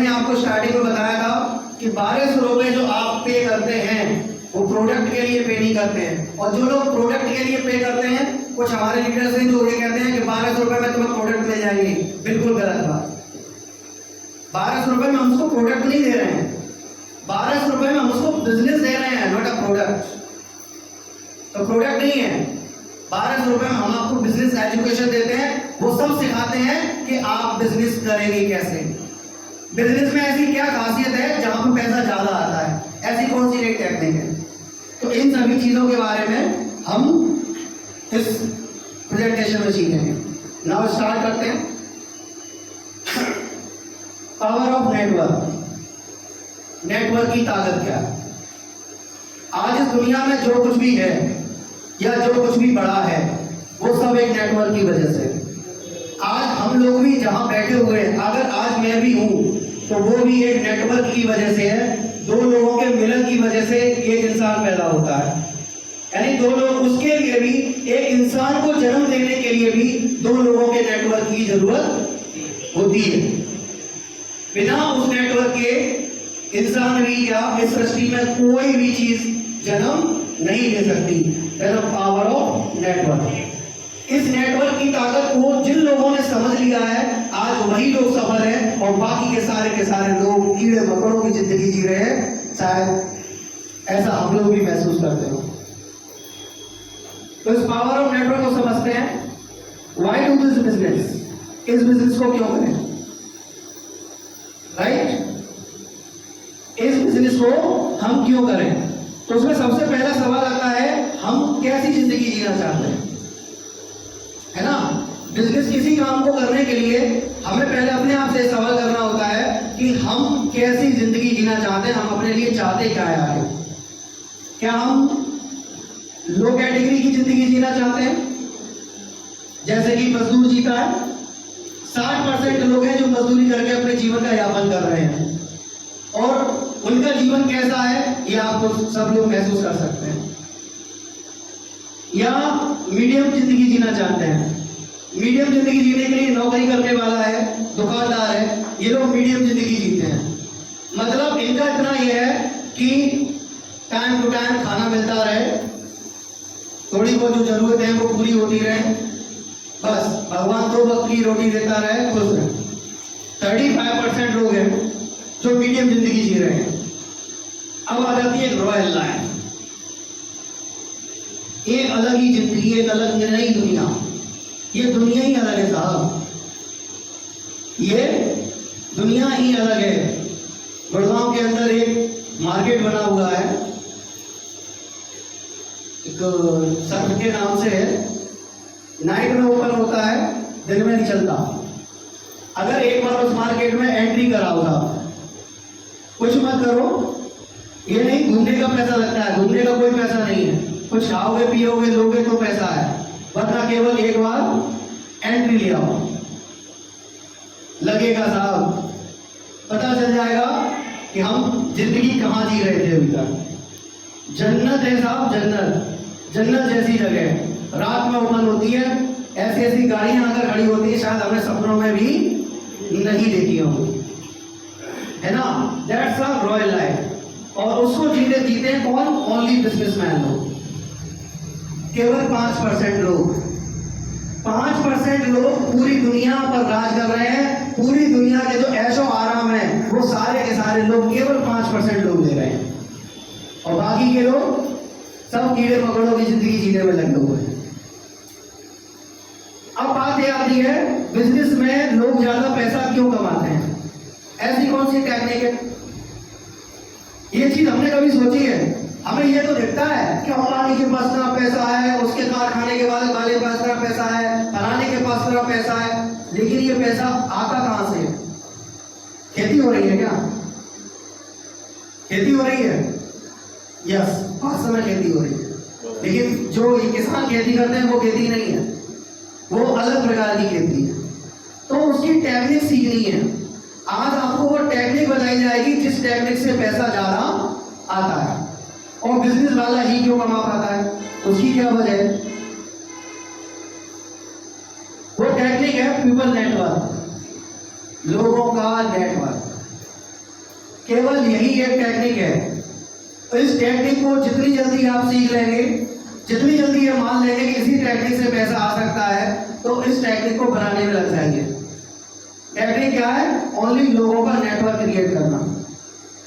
मैंने आपको स्टार्टिंग में बताया था कि 1200 रुपए जो आप पे करते हैं वो प्रोडक्ट के लिए पे नहीं करते हैं। और जो लोग प्रोडक्ट के लिए पे करते हैं, कुछ हमारे लीडर्स हैं जो ये कहते हैं कि 1200 रुपए में तुम्हें प्रोडक्ट मिल जाएंगे। बिल्कुल गलत बात। 1200 रुपए में हम उसको प्रोडक्ट नहीं दे रहे हैं, 1200 रुपए में हम उसको बिजनेस दे रहे हैं, नॉट अ प्रोडक्ट। तो प्रोडक्ट नहीं है। 1200 रुपए में हम आपको बिजनेस एजुकेशन देते हैं, वो सब सिखाते हैं कि आप बिजनेस करेंगे कैसे। बिजनेस में ऐसी क्या खासियत है जहां पे पैसा ज्यादा आता है, ऐसी कौन सी नई टेक्निक है। तो इन सभी चीजों के बारे में हम इस प्रेजेंटेशन में सीखेंगे। नाउ स्टार्ट करते हैं। Power of network. नेटवर्क की ताकत क्या है। आज इस दुनिया में जो कुछ भी है या जो कुछ भी बड़ा है वो सब एक नेटवर्क की वजह से। आज हम लोग भी जहां बैठे हुए हैं, अगर आज मैं भी हूं तो वो भी एक नेटवर्क की वजह से है। दो लोगों के मिलन की वजह से एक इंसान पैदा होता है, यानी दो लोग, उसके लिए भी, एक इंसान को जन्म देने के लिए भी दो लोगों के नेटवर्क की जरूरत होती है। बिना उस नेटवर्क के इंसान भी या इस सृष्टि में कोई भी चीज जन्म नहीं ले सकती। Power of network. इस नेटवर्क की ताकत को जिन लोगों ने समझ लिया है, आज वही लोग सफल हैं और बाकी के सारे लोग कीड़े मकोड़ों की जिंदगी जी रहे हैं। शायद ऐसा हम लोग भी महसूस करते हो। तो इस पावर ऑफ नेटवर्क को समझते हैं। Why do this business. इस बिजनेस को क्यों करें, राइट। इस बिजनेस को हम क्यों करें। तो उसमें सबसे पहला सवाल आता है, हम कैसी जिंदगी जीना चाहते हैं, है ना। बिजनेस किसी काम को करने के लिए हमें पहले अपने आप से सवाल करना होता है कि हम कैसी जिंदगी जीना चाहते हैं, हम अपने लिए चाहते क्या है आगे। क्या हम लो कैटेगरी की जिंदगी जीना चाहते हैं, जैसे कि मजदूर जीता है। 60% लोग हैं जो मजदूरी करके अपने जीवन का यापन कर रहे हैं, और उनका जीवन कैसा है ये आप सब लोग महसूस कर सकते हैं। या मीडियम जिंदगी जीना चाहते हैं। मीडियम जिंदगी जीने के लिए नौकरी करने वाला है, दुकानदार है, ये लोग मीडियम जिंदगी जीते हैं। मतलब इनका इतना यह है कि टाइम टू टाइम खाना मिलता रहे, थोड़ी बहुत जो जरूरत है वो पूरी होती रहे, बस भगवान 2 वक्त की रोटी देता रहे, खुश रहे। 35% लोग हैं जो मीडियम जिंदगी जी रहे हैं। अब आ जाती है रॉयल लाइफ। एक अलग ही जिंदगी, एक अलग नई दुनिया। ये दुनिया ही अलग है साहब, ये दुनिया ही अलग है। गुड़गांव के अंदर एक मार्केट बना हुआ है, एक सर्फ के नाम से है। नाइट में ओपन होता है, दिन में नहीं चलता। अगर एक बार उस मार्केट में एंट्री कराओ साहब, कुछ मत करो, ये नहीं घूमने का पैसा लगता है, घूमने का कोई पैसा नहीं है। कुछ खाओगे पियोगे लोगे तो पैसा है, वरना केवल एक बार एंट्री ले आओ, लगेगा साहब, पता चल जाएगा कि हम जिंदगी कहाँ जी रहे थे अभी तक। जन्नत है साहब, जन्नत, जन्नत जैसी जगह। रात में ओपन होती है, ऐसी ऐसी गाड़ियां अगर खड़ी होती है शायद हमने सपनों में भी नहीं देखी होंगी, है ना। That's a royal life. और उसको जीते हैं कौन, ओनली बिजनेसमैन लोग। केवल 5% लोग, 5% लोग पूरी दुनिया पर राज कर रहे हैं। पूरी दुनिया के जो ऐशो आराम है वो सारे के सारे लोग, केवल 5% लोग ले रहे हैं, और बाकी के लोग सब कीड़े मकोड़ों की जिंदगी जीने में लगे हुए हैं। अब बात ये आती है, बिजनेस में लोग ज्यादा पैसा क्यों कमाते हैं, ऐसी कौन सी टेक्निक है। ये चीज हमने कभी सोची है। हमें ये तो दिखता है कि अम्बानी के पास इतना पैसा है, उसके कारखाने के वाले के पास इतना पैसा है, फलाने के पास इतना पैसा है, लेकिन ये पैसा आता कहां से। खेती हो रही है क्या, खेती हो रही है, यस, पास में खेती हो रही है, लेकिन जो किसान खेती करते हैं वो खेती नहीं है, वो अलग प्रकार की खेती है। तो उसकी टेक्निक सीखनी है। आज आपको वो टेक्निक बताई जाएगी जिस टेक्निक से पैसा ज्यादा आता है। और बिजनेस वाला ही क्यों कमा पाता है, उसकी क्या वजह है। वो टेक्निक है पीपल नेटवर्क, लोगों का नेटवर्क। केवल यही एक टेक्निक है। तो इस टेक्निक को जितनी जल्दी आप सीख लेंगे, जितनी जल्दी ये मान लेंगे कि इसी टेक्निक से पैसा आ सकता है, तो इस टेक्निक को बनाने में लग जाएंगे। टेक्निक क्या है? ओनली लोगों का नेटवर्क क्रिएट करना।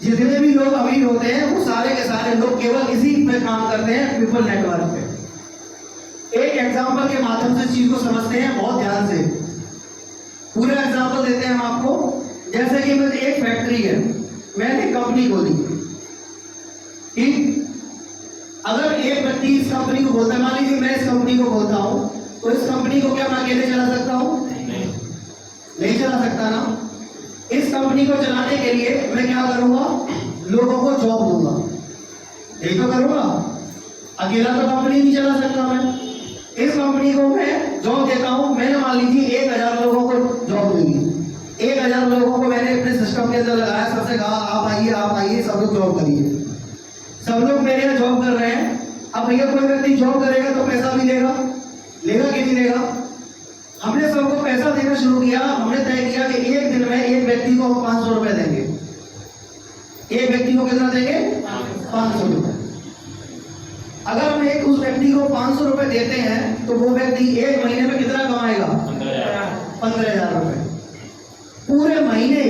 जितने भी लोग अमीर होते हैं वो सारे के सारे लोग केवल इसी पे काम करते हैं, पीपल नेटवर्क पे। एक एग्जांपल के माध्यम से चीज को समझते हैं बहुत ध्यान से। पूरा एग्जांपल देते हैं हम आपको। जैसे कि मैं एक फैक्ट्री है, मैंने कंपनी खोली, ठीक? अगर एक व्यक्ति इस कंपनी को बोलता है, मान लीजिए मैं इस कंपनी को बोलता हूं, तो इस कंपनी को क्या मैं अकेले चला सकता हूं? नहीं चला सकता ना। इस कंपनी को चलाने के लिए मैं क्या करूंगा? लोगों को जॉब दूंगा, यही तो करूंगा। अकेला तो कंपनी नहीं चला सकता मैं। इस कंपनी को मैं जॉब देता हूं, मैंने मान लीजिए 1000 लोगों को जॉब दी। 1000 लोगों को मैंने अपने सिस्टम के अंदर लगाया, सबसे कहा आप आइए, सब लोग जॉब करिए। सब लोग मेरे यहाँ जॉब कर रहे हैं। अब भैया कोई व्यक्ति जॉब करेगा तो पैसा भी लेगा कि नहीं लेगा? हमने सबको पैसा देना शुरू किया। हमने तय किया कि एक दिन में एक व्यक्ति को हम 500 रुपए देंगे। एक व्यक्ति को कितना देंगे? 500 रुपए। अगर हम उस व्यक्ति को 500 रुपए देते हैं तो वो व्यक्ति एक महीने में कितना कमाएगा? 15,000 रुपए। पूरे महीने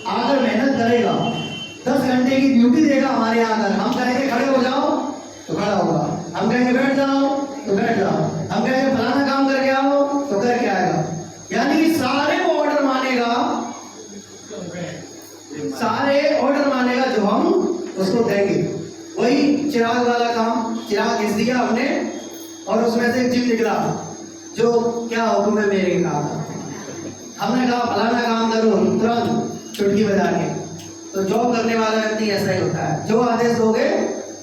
अगर मेहनत करेगा, 10 घंटे की ड्यूटी देगा हमारे यहाँ। अगर हम कहेंगे खड़े हो जाओ तो खड़ा होगा, हम कहेंगे बैठ जाओ तो बैठ जाओ, हम कहेंगे फलाना काम करके आओ तो करके आएगा। यानी कि सारे वो ऑर्डर मानेगा, सारे ऑर्डर मानेगा जो हम उसको देंगे। वही चिराग वाला काम, चिराग घिस दिया हमने और उसमें से चिप निकला जो क्या हुक्म है मेरे का। हमने कहा फलाना काम करो, तुरंत चुटकी बजा के। तो जॉब करने वाला व्यक्ति ऐसा ही होता है, जो आदेश दोगे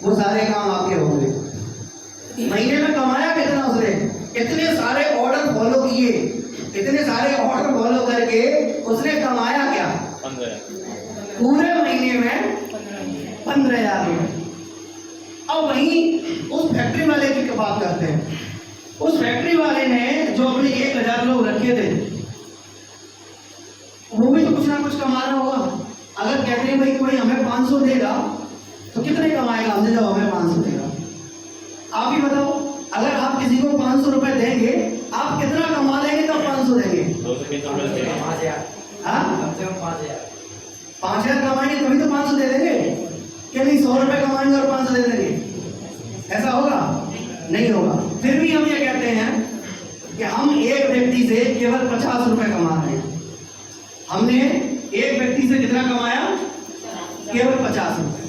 वो सारे काम आपके होंगे। महीने में कमाया कितना उसने? इतने सारे ऑर्डर फॉलो किए, इतने सारे ऑर्डर फॉलो करके उसने कमाया क्या? पूरे महीने में 15,000 रुपए। अब वहीं उस फैक्ट्री वाले की बात करते हैं। उस फैक्ट्री वाले ने जो अपने 1000 लोग रखे थे, वो भी तो कुछ ना कुछ कमाना होगा। अगर कहते हैं भाई कोई हमें 500 देगा तो कितने कमाएगा हमसे जब हमें 500 देगा? आप ही बताओ। अगर आप किसी को 500 रुपए देंगे, आप कितना कमा लेंगे तब 500 देंगे? 5,000 कमाएंगे तभी तो 500 दे देंगे। क्या नहीं 100 रुपए कमाएंगे और 500 दे देंगे? ऐसा होगा? नहीं होगा। फिर भी हम ये कहते हैं कि हम एक व्यक्ति से केवल 50 रुपए कमा रहे हैं। हमने एक व्यक्ति से कितना कमाया? केवल 50 रुपए।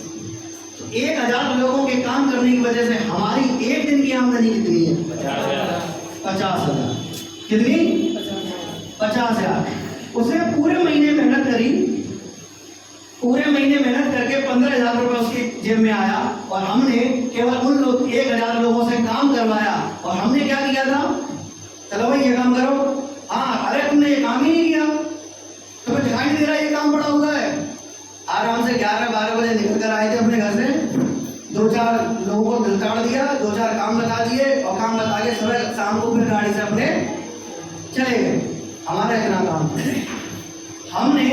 1000 लोगों के काम करने की वजह से हमारी एक दिन की आमदनी कितनी है? 50,000। कितनी? 50,000। उसने पूरे महीने मेहनत करी, पूरे महीने मेहनत करके 15,000 रुपए उसकी जेब में आया और हमने केवल उन लोग 1000 लोगों से काम करवाया। और हमने क्या किया था? चलो भाई ये काम करो। हाँ, अरे तुमने ये काम ही नहीं किया, तुम्हें दिखाई नहीं दे रहा ये काम पड़ा हुआ है। आराम से 11-12 बजे निकल कर आए थे अपने घर से, 2-4 लोगों को दिलताड़ दिया, 2-4 काम बता दिए और काम बता के सुबह शाम को फिर गाड़ी से अपने चले गए। हमारा इतना काम हमने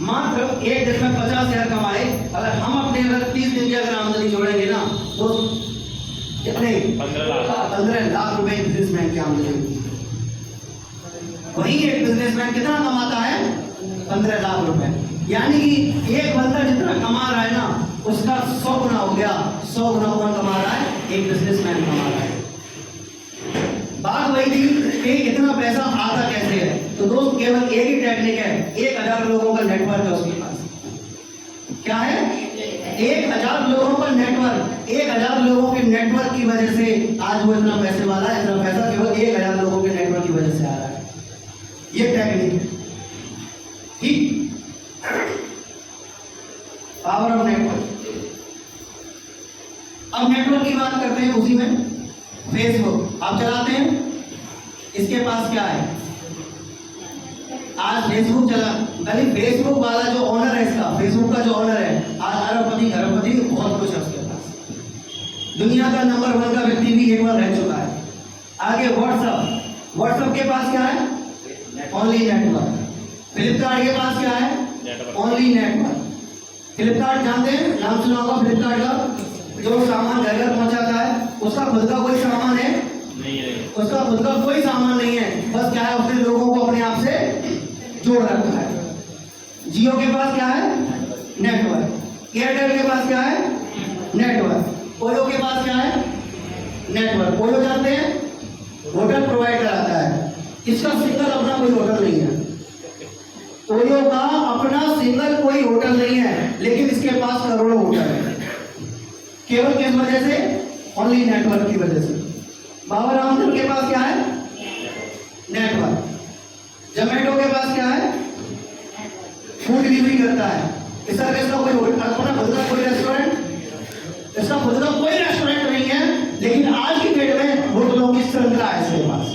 मात्र एक दिन में 50,000 कमाए। अगर हम अपने 30 दिन की अगर आमदनी जोड़ेंगे ना तो कितने? 15 लाख रुपए बिजनेसमैन की आमदनी। वही एक बिजनेसमैन कितना कमाता है? 15 लाख रुपए। यानी कि एक बंदा जितना कमा रहा है ना उसका 100 गुना हो गया। 100 गुना कौन कमा रहा है? एक बिजनेसमैन कमा रहा है। बात वही थी कि इतना पैसा आता कैसे है? तो दोस्त केवल एक ही टेक्निक है। 1000 लोगों का नेटवर्क है उसके पास। क्या है? 1000 लोगों का नेटवर्क। 1000 लोगों के नेटवर्क की वजह से आज वो इतना पैसे वाला है। इतना पैसा केवल 1000 लोगों के नेटवर्क की वजह से आ रहा है। ये टेक्निक है, ठीक? Power of network. अब नेटवर्क की बात करते हैं। उसी में फेसबुक आप चलाते हैं, इसके पास क्या है? आज फेसबुक चला, पहले फेसबुक वाला जो ओनर है, इसका फेसबुक का जो ओनर है आज अरबपति खरबपति बहुत कुछ है उसके पास। दुनिया का नंबर 1 का व्यक्ति भी एक बार रह चुका है। आगे व्हाट्सएप। व्हाट्सएप के पास क्या है? Only network. फ्लिपकार्ट के पास क्या है? Only network. फ्लिपकार्ट जानते हैं, नाम सुना होगा फ्लिपकार्ट का, जो सामान घर घर पहुंचाता है, उसका खुद का कोई सामान है नहीं, उसका खुद का कोई सामान नहीं है, बस क्या है उसने लोगों को अपने आप से जोड़ रखा है। जियो के पास क्या है? नेटवर्क। एयरटेल के पास क्या है? नेटवर्क। ओयो के पास क्या है? नेटवर्क। ओयो जानते हैं, होटल प्रोवाइड कराता है, इसका सिंगल अपना कोई होटल नहीं है। ओयो का अपना सिंगल कोई होटल नहीं है, लेकिन इसके पास करोड़ों होटल है। केवल किस वजह से? ओनली नेटवर्क की वजह से। बाबा रामदेव के पास क्या है? नेटवर्क। जोमेटो के पास क्या है? फूड डिलीवरी करता है। इसका कोई अपना खुद का कोई रेस्टोरेंट, इसका खुद का कोई रेस्टोरेंट नहीं है, लेकिन आज की डेट में होटलों की श्रृंखला है इसके पास।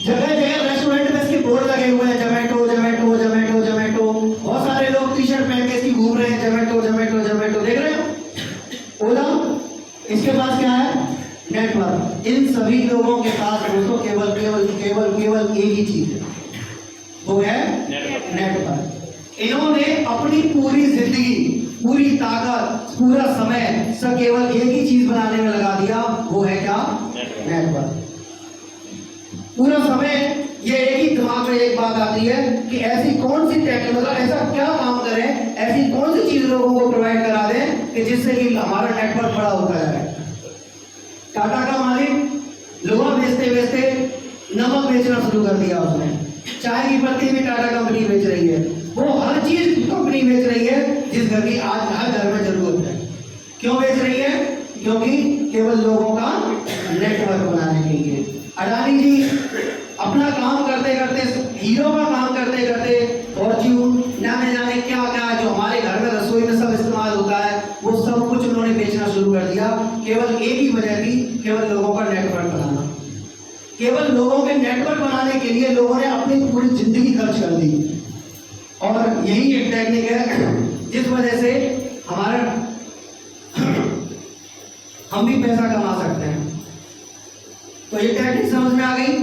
जगह जगह रेस्टोरेंट में इसके बोर्ड लगे हुए हैं, जोमेटो जोमेटो जोमेटो जोमेटो। बहुत सारे लोग टी शर्ट पहन के इसकी घूम रहे हैं, जोमेटो जोमेटो जोमेटो, देख रहे हो। ओला, इसके पास क्या है? नेटवर्क। इन सभी लोगों के पास दोस्तों केवल केवल केवल केवल एक ही चीज है, वो है नेटवर्क। इन्होंने अपनी पूरी जिंदगी, पूरी ताकत, पूरा समय सब केवल एक ही चीज बनाने में लगा दिया, वो है क्या? नेटवर्क। पूरा समय ये एक ही दिमाग में एक बात आती है कि ऐसी कौन सी टेक्नोलॉजी, ऐसा क्या काम करें, ऐसी कौन सी चीज लोगों को प्रोवाइड करा दें कि जिससे कि हमारा नेटवर्क बड़ा होता है। टाटा का मालिक लोहा बेचते बेचते नमक बेचना शुरू कर दिया उसने। चाय की पत्ती भी टाटा कंपनी बेच रही है। वो हर चीज कंपनी बेच रही है जिस घर की आज हर घर में जरूरत है। क्यों बेच रही है? क्योंकि केवल लोगों का नेटवर्क बनाने के लिए। अडानी जी अपना काम करते करते, हीरो का काम करते करते, फॉर्च्यून जाने जाने क्या क्या जो हमारे घर में रसोई में सब इस्तेमाल होता है, वो सब कुछ उन्होंने बेचना शुरू कर दिया। केवल एक ही वजह थी, केवल लोगों का नेटवर्क बनाना। केवल लोगों के नेटवर्क बनाने के लिए लोगों ने अपनी पूरी जिंदगी खर्च कर दी। और यही एक टेक्निक है जिस वजह से हमारा हम भी पैसा कमा सकते हैं। तो ये टेक्निक समझ में आ गई?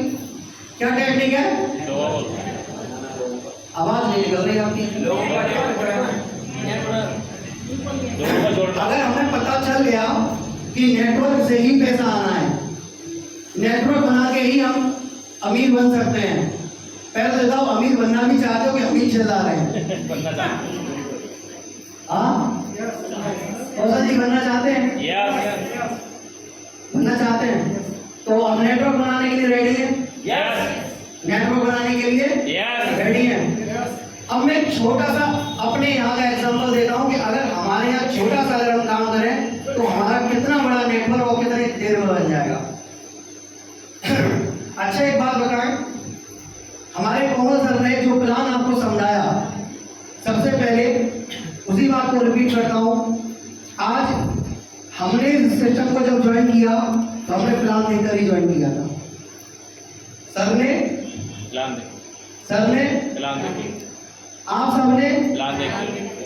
क्या टेक्निक है? आवाज नहीं निकल रही आपकी। अगर हमें पता चल गया कि नेटवर्क से ही पैसा आना है, नेटवर्क बना के ही हम अमीर बन सकते हैं। पहले बताओ, अमीर बनना भी चाहते हो कि अमीर चिल्ला रहे हैं? हाँ, जी बनना चाहते हैं? बनना चाहते हैं तो अब नेटवर्क बनाने के लिए रेडी है? नेटवर्क बनाने के लिए रेडी है? अब मैं छोटा सा अपने यहाँ का एग्जांपल देता हूँ कि अगर हमारे यहाँ छोटा सा अगर हम काम करें तो हमारा कितना बड़ा नेटवर्क और कितनी देर में बन जाएगा। अच्छा, एक बात बताएं, हमारे कोमल सर ने जो प्लान आपको समझाया, सबसे पहले उसी बात को रिपीट करता हूँ। आज हमने इस सिस्टम को जब ज्वाइन किया तो हमने प्लान देकर ही ज्वाइन किया था। सर ने प्लान आप सबने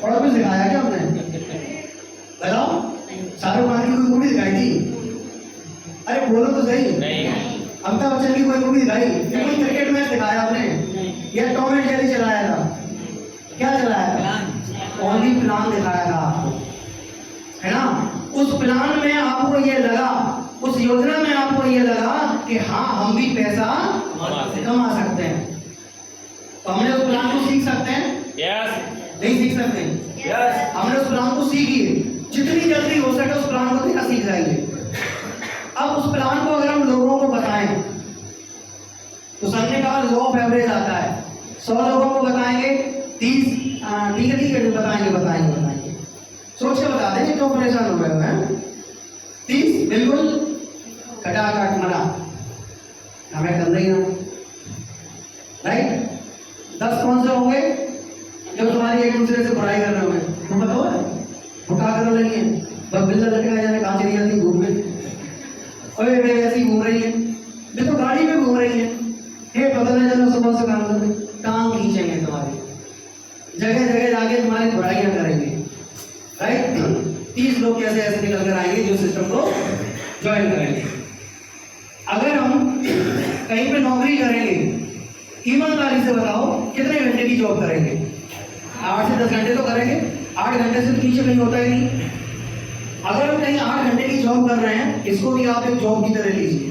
और भी सिखाया क्या हमने? बताओ, शाहरुख खान की कोई मूवी दिखाई थी? अरे बोलो तो सही। अमिताभ बच्चन की कोई मूवी दिखाई? या कोई क्रिकेट मैच दिखाया आपने? या टॉम एंड जेरी चलाया था? क्या चलाया था? ओनली प्लान दिखाया था आपको, है ना? उस प्लान में आपको ये लगा, उस योजना में आपको ये लगा कि हाँ हम भी पैसा कमा सकते हैं। तो हमने उस प्लान को सीख सकते हैं? नहीं सीख सकते? हमने उस प्लान को सीखिए, जितनी जल्दी हो सके उस प्लान को देखा सीख जाएंगे। अब उस प्लान को अगर हम लोगों को बताएं तो सर ने कहा लॉ ऑफ एवरेज आता है। 100 लोगों को बताएंगे, 30 ठीक है बताएंगे। सोच के बता देंगे, क्यों परेशान हो रहे हैं? 30 बिल्कुल खटाखट मना हमें कर रही है, राइट? 10 कौन से होंगे जो तुम्हारी एक दूसरे से बुराई कर रहे होंगे? तुम बताओ, वो क्या कर रही है? बस बिल्ला लटका जाने कहाँ चली जाती घूम में, और ऐसी घूम रही है, मैं तो गाड़ी में घूम रही है, हे पता नहीं चलो सुबह से काम करने, टांग खींचेंगे तुम्हारे, जगह जगह जाके तुम्हारी बुराइयां करेंगे, राइट? 30 लोग कैसे ऐसे निकल कर आएंगे जो सिस्टम को ज्वाइन करेंगे। अगर हम कहीं पे नौकरी करेंगे, ईमानदारी से बताओ कितने घंटे की जॉब करेंगे? 8 से 10 घंटे तो करेंगे, 8 घंटे से तो नीचे कहीं होता ही नहीं। अगर हम कहीं 8 घंटे की जॉब कर रहे हैं, इसको भी आप एक जॉब की तरह लीजिए।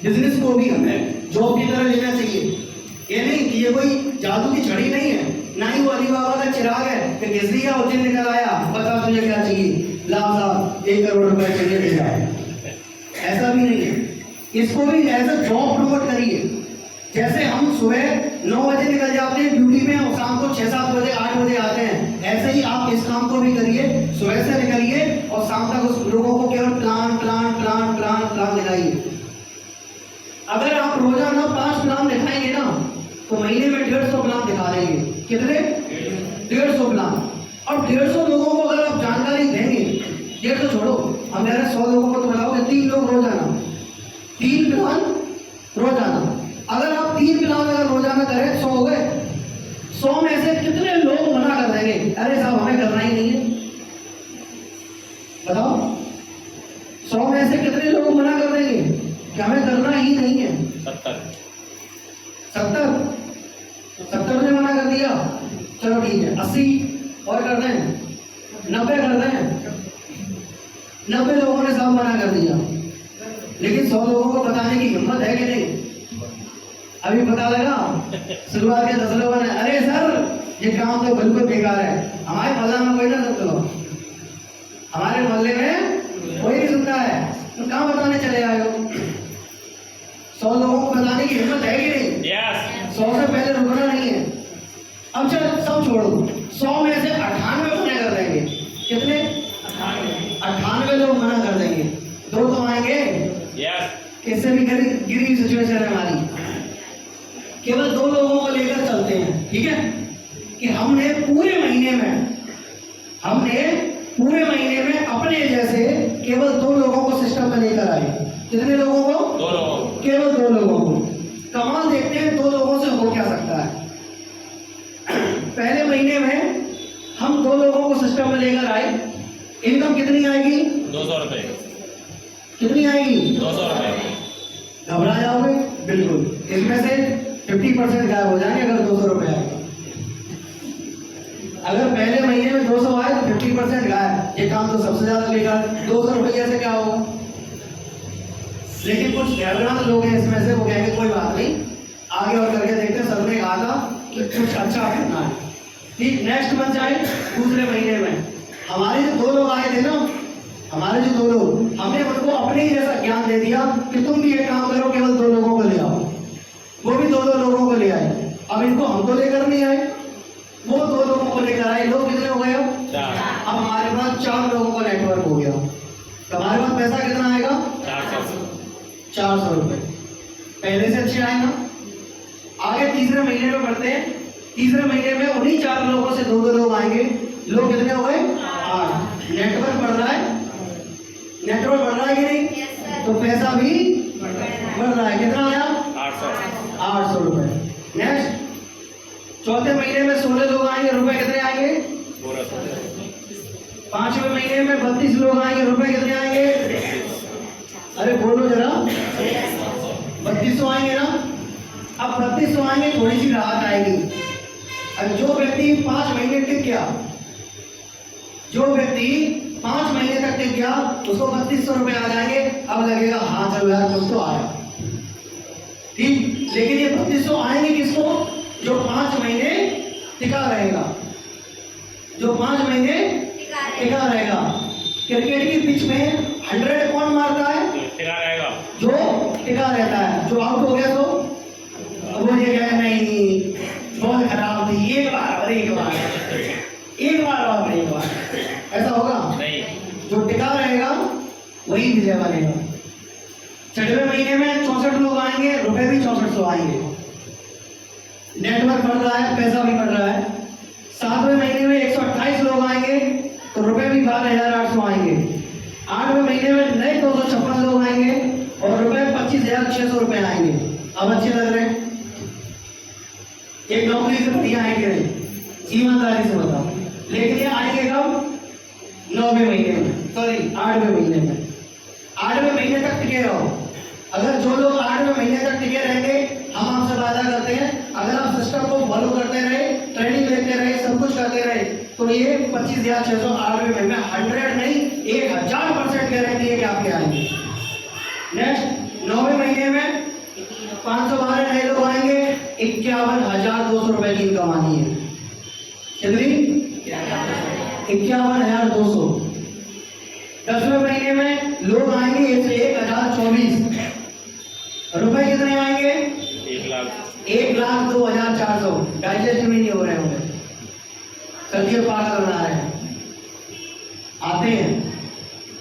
बिजनेस को भी हमें जॉब की तरह लेना चाहिए। ये नहीं कि ये कोई जादू की छड़ी नहीं है, ना ही वो अली बाबा का चिराग है कि घिस लिया और जिन निकल आया, बता तुझे क्या चाहिए, ला साहब 1 करोड़ रुपए चाहिए, ले जाए। ऐसा भी नहीं है। इसको भी एज अ जॉब प्रमोट करिए। जैसे हम सुबह 9 बजे निकल जाते हैं ड्यूटी में और शाम को 6-7 बजे 8 बजे आते हैं, ऐसे ही आप इस काम को भी करिए। सुबह से निकलिए और शाम तक उस लोगों को केवल plan plan plan plan plan दिखाइए। अगर आप रोजाना 5 प्लान दिखाएंगे ना, तो महीने में 150 प्लान दिखा देंगे। कितने? 150 प्लान। और 150 लोगों को अगर आप जानकारी देंगे, 150 छोड़ो, हम कह रहे हैं 100 लोगों को तो बताओगे, 3 लोग रोजाना, 3 प्लान रोजाना। अगर आप 3 प्लान अगर रोजाना करें, 100 हो गए। 100 में से कितने लोग मना कर देंगे, अरे साहब हमें करना ही नहीं है? बताओ, 100 में से कितने लोग मना कर देंगे कि हमें करना ही नहीं है? 70 ने मना कर दिया, चलो ठीक है, 80 और कर दें, 90 कर दें। 90 लोगों ने सब मना कर दिया, लेकिन 100 लोगों को बताने की हिम्मत है कि नहीं? अभी पता लगा शुरुआत के 10 लोगों ने, अरे सर ये काम तो बिल्कुल बेकार है, हमारे मोहल्ले में कोई ना सुनता हो, हमारे मोहल्ले में कोई नहीं सुनता है, तो कहाँ बताने चले आए हो? 100 लोगों को बताने की हिम्मत है कि नहीं? 100 से पहले रुकना नहीं है। अब चल सब छोड़ो, 100 में से 98 मना कर देंगे। कितने? 98 लोग मना कर देंगे। 2 तो आएंगे। इससे भी गिरी सिचुएशन है हमारी। केवल 2 लोगों को लेकर चलते हैं, ठीक है? कि हमने पूरे महीने में अपने जैसे केवल 2 लोगों को सिस्टम में लेकर आए। कितने लोगों को? 2 लोगों। केवल 2 लोगों को। कमाल देखते हैं 2 लोगों से हो क्या सकता है। पहले महीने में हम 2 लोगों को सिस्टम में लेकर आए। इनकम कितनी आएगी? 200 रुपए। कितनी आएगी? 200 रुपए। घबरा जाओगे? बिल्कुल। इसमें से 50% गायब हो जाएंगे अगर 200 रुपए आएगा। अगर पहले महीने में 200 आए तो 50% गायब। ये काम तो सबसे ज्यादा बेकार। 200 रुपये से क्या होगा? लेकिन कुछ गैरगान लोग हैं इसमें से, वो कहेंगे कोई बात नहीं, आगे और करके देखते हैं, सर ने कहा था कि कुछ अच्छा करना है। ठीक, नेक्स्ट मंथ जाए दूसरे महीने में, हमारे जो 2 लोग आए थे ना, हमने उनको अपने ही जैसा ज्ञान दे दिया कि तुम भी एक काम करो, केवल 2 लोगों को ले आओ। वो भी 2 लोगों को ले आए। अब इनको हमको लेकर नहीं आए, वो 2 लोगों को लेकर आए। लोग कितने हो गए? अब हमारे पास 4 लोगों का नेटवर्क हो गया। तो हमारे पास पैसा कितना आएगा? 400 रुपए। पहले से अच्छे आए ना। आगे तीसरे महीने में बढ़ते हैं। तीसरे महीने में उन्हीं 4 लोगों से 2 लोग आएंगे। लोग कितने हो गए? 8। नेटवर्क बढ़ रहा है, नेटवर्क बढ़ रहा है कि नहीं? तो पैसा भी बढ़ रहा है। कितना आया? 800 रुपए। नेक्स्ट चौथे महीने में 16 लोग आएंगे, रुपए कितने आएंगे? 5वें महीने में 32 लोग आएंगे, रुपए कितने आएंगे? अरे बोलो जरा, 3200 आएंगे ना। अब 3200 आएंगे, थोड़ी सी राहत आएगी। अब जो व्यक्ति 5 महीने टिक गया, जो व्यक्ति 5 महीने तक टिक गया, उसको 3200 रुपए आ जाएंगे। अब लगेगा हाँ चलो यार कुछ तो आया, ठीक। लेकिन ये 3200 आएंगे किसको? जो 5 महीने टिका रहेगा, जो 5 महीने टिका रहेगा। क्रिकेट की पिच में 100 कौन मारता है? टिका रहेगा, जो टिका रहता है। जो आउट हो गया तो वो ये कहे नहीं बहुत खराब थी, एक बार, ऐसा होगा नहीं। जो टिका रहेगा वही विजय बनेगा। 6वें महीने में 64 लोग आएंगे, रुपए भी 6400 आएंगे। नेटवर्क बढ़ रहा है, पैसा भी बढ़ रहा है। 7वें महीने में 128 लोग आएंगे, तो रुपए भी 12,800 आएंगे। 8वें महीने में नए 256 लोग आएंगे और रुपए 25,600 रुपए आएंगे। अब अच्छे लग रहे हैं? एक नौकरी से बढ़िया है कि नहीं? ईमानदारी से बताओ। लेकिन ये आएंगे कब? 9वें महीने में, सॉरी 8वें महीने में। 8वें महीने तक टिके रहो। अगर जो लोग 8वें महीने तक टिके रहेंगे, हम आपसे वादा करते हैं, अगर आप सिस्टम को फॉलो करते रहे, ट्रेनिंग लेते तो ये 25,608 में 100 नहीं 1000% गारंटी है कि आपके आएंगे। नेक्स्ट 9वें महीने में 512 नए लोग आएंगे, 51,200 रुपए की इनकम आनी है। कितनी? 51,200। 10वें महीने में लोग आएंगे 1,024 रुपए। कितने आएंगे? 1,02,400। डाइजेस्ट भी नहीं हो रहे होंगे, सर्दियों पागल बना रहे हैं। आते हैं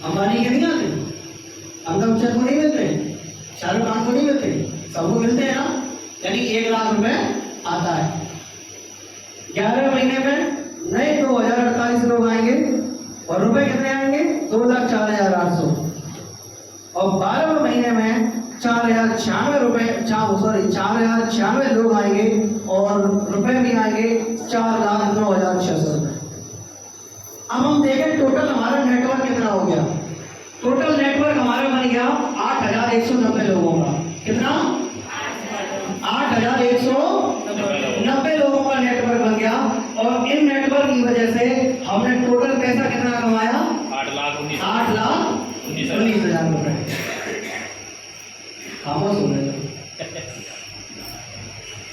अंबानी के, नहीं आते? अमिताभ बच्चन को नहीं मिलते, शाहरुख खान को नहीं मिलते, सबको मिलते हैं ना। यानी 1,00,000 रुपए आता है। 11वें महीने में नए 2,048 लोग आएंगे और रुपए कितने आएंगे? 2,04,800। और 12वें महीने में 4,096 रुपए 4,096 लोग आएंगे और रुपए भी आएंगे 4,09,600 रुपए। अब हम देखें टोटल हमारा नेटवर्क कितना हो गया। टोटल नेटवर्क हमारा बन गया 8,190 लोगों का। कितना? 8,190 लोगों का नेटवर्क बन गया। और इन नेटवर्क की वजह से हमने टोटल पैसा कितना कमाया? 8,19,000 रुपए। खामोश हो गए।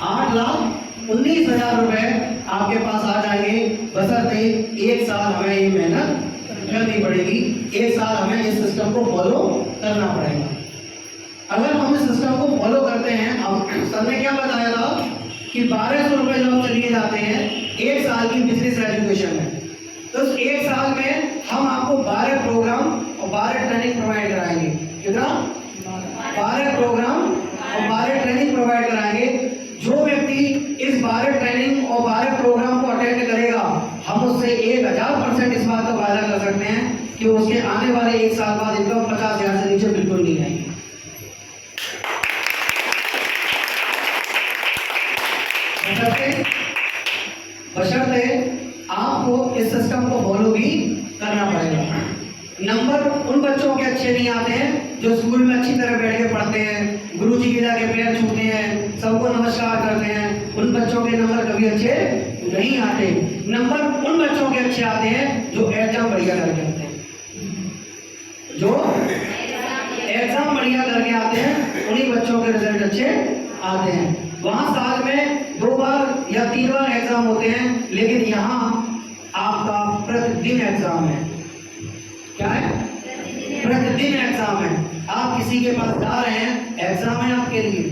8,19,000 रुपए आपके पास आ जाएंगे, बशर्ते 1 साल हमें ये मेहनत करनी पड़ेगी। 1 साल हमें इस सिस्टम को फॉलो करना पड़ेगा। अगर हम इस सिस्टम को फॉलो करते हैं, अब सर ने क्या बताया था कि 1,200 रुपए जब चलिए जाते हैं 1 साल की बिजनेस एजुकेशन में, तो इस 1 साल में हम आपको 12 प्रोग्राम और 12 ट्रेनिंग प्रोवाइड कराएंगे। कितना? 12 प्रोग्राम और 12 ट्रेनिंग प्रोवाइड कराएंगे। जो व्यक्ति इस 12 ट्रेनिंग और 12 प्रोग्राम को अटेंड करेगा, हम उससे 1,000% इस बात का वायदा कर सकते हैं कि उसके आने वाले 1 साल बाद इनकम 50,000 से नीचे बिल्कुल नहीं आएगी। बशर्ते आपको इस सिस्टम को फॉलो भी करना पड़ेगा। नंबर उन बच्चों के अच्छे नहीं आते हैं जो स्कूल में अच्छी तरह बैठ के पढ़ते हैं, गुरुजी के जाके पैर छूते हैं, सबको नमस्कार करते हैं। उन बच्चों के नंबर कभी अच्छे नहीं आते। नंबर उन बच्चों के अच्छे आते हैं जो एग्जाम बढ़िया करके आते हैं। जो एग्जाम बढ़िया करके आते हैं उन्हीं बच्चों के रिजल्ट अच्छे आते हैं। वहां साल में 2 बार या 3 बार एग्जाम होते हैं, लेकिन यहाँ आपका प्रतिदिन एग्जाम है। क्या है? प्रतिदिन एग्जाम है। आप किसी के पास जा रहे हैं, एग्जाम है आपके लिए।